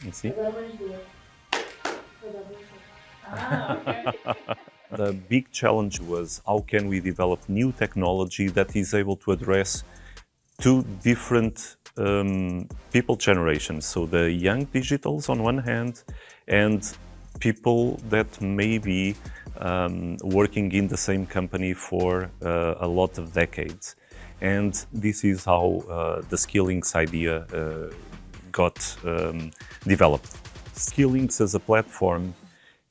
You see? Agora mais duas. Vou dar uma só. Ah, ok. The big challenge was how can we develop new technology that is able to address two different people generations. So the young digitals on one hand, and people that may be working in the same company for a lot of decades. And this is how the Skillinx idea got developed. Skillinx as a platform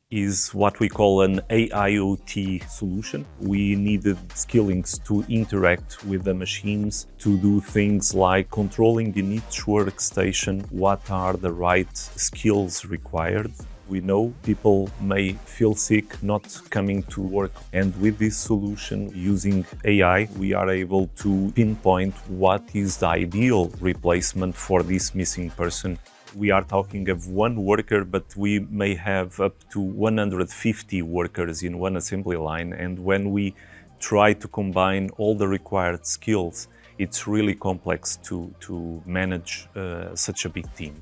is what we call an AIoT solution. We needed Skillinx to interact with the machines, to do things like controlling in each workstation what are the right skills required. We know people may feel sick not coming to work, and with this solution using AI we are able to pinpoint what is the ideal replacement for this missing person. We are talking of one worker, but we may have up to 150 workers in one assembly line. And when we try to combine all the required skills, it's really complex to manage such a big team.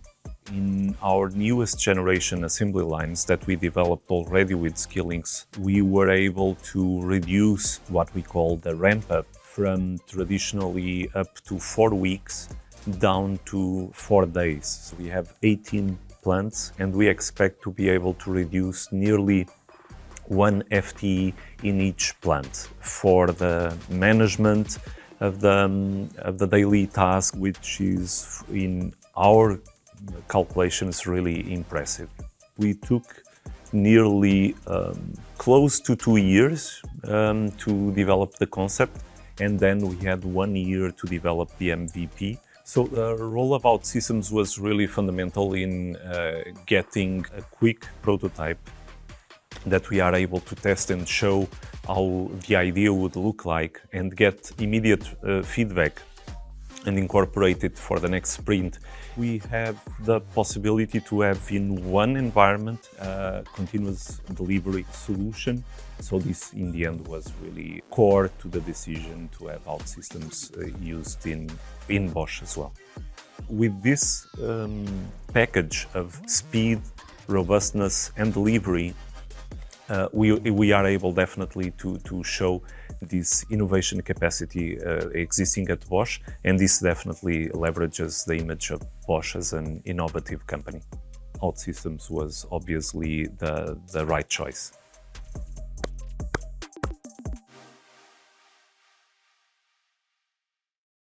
In our newest generation assembly lines that we developed already with Skillinx, we were able to reduce what we call the ramp up from traditionally up to 4 weeks down to 4 days. So we have 18 plants, and we expect to be able to reduce nearly 1 FTE in each plant for the management of the daily task, which is in our calculations really impressive. We took nearly close to 2 years to develop the concept, and then we had 1 year to develop the MVP. So the role of OutSystems was really fundamental in getting a quick prototype that we are able to test and show how the idea would look like, and get immediate feedback and incorporate it for the next sprint. We have the possibility to have in one environment a continuous delivery solution. So this in the end was really core to the decision to have OutSystems used in Bosch as well. With this package of speed, robustness and delivery, we are able definitely to show this innovation capacity existing at Bosch, and this definitely leverages the image of Bosch as an innovative company. OutSystems was obviously the right choice.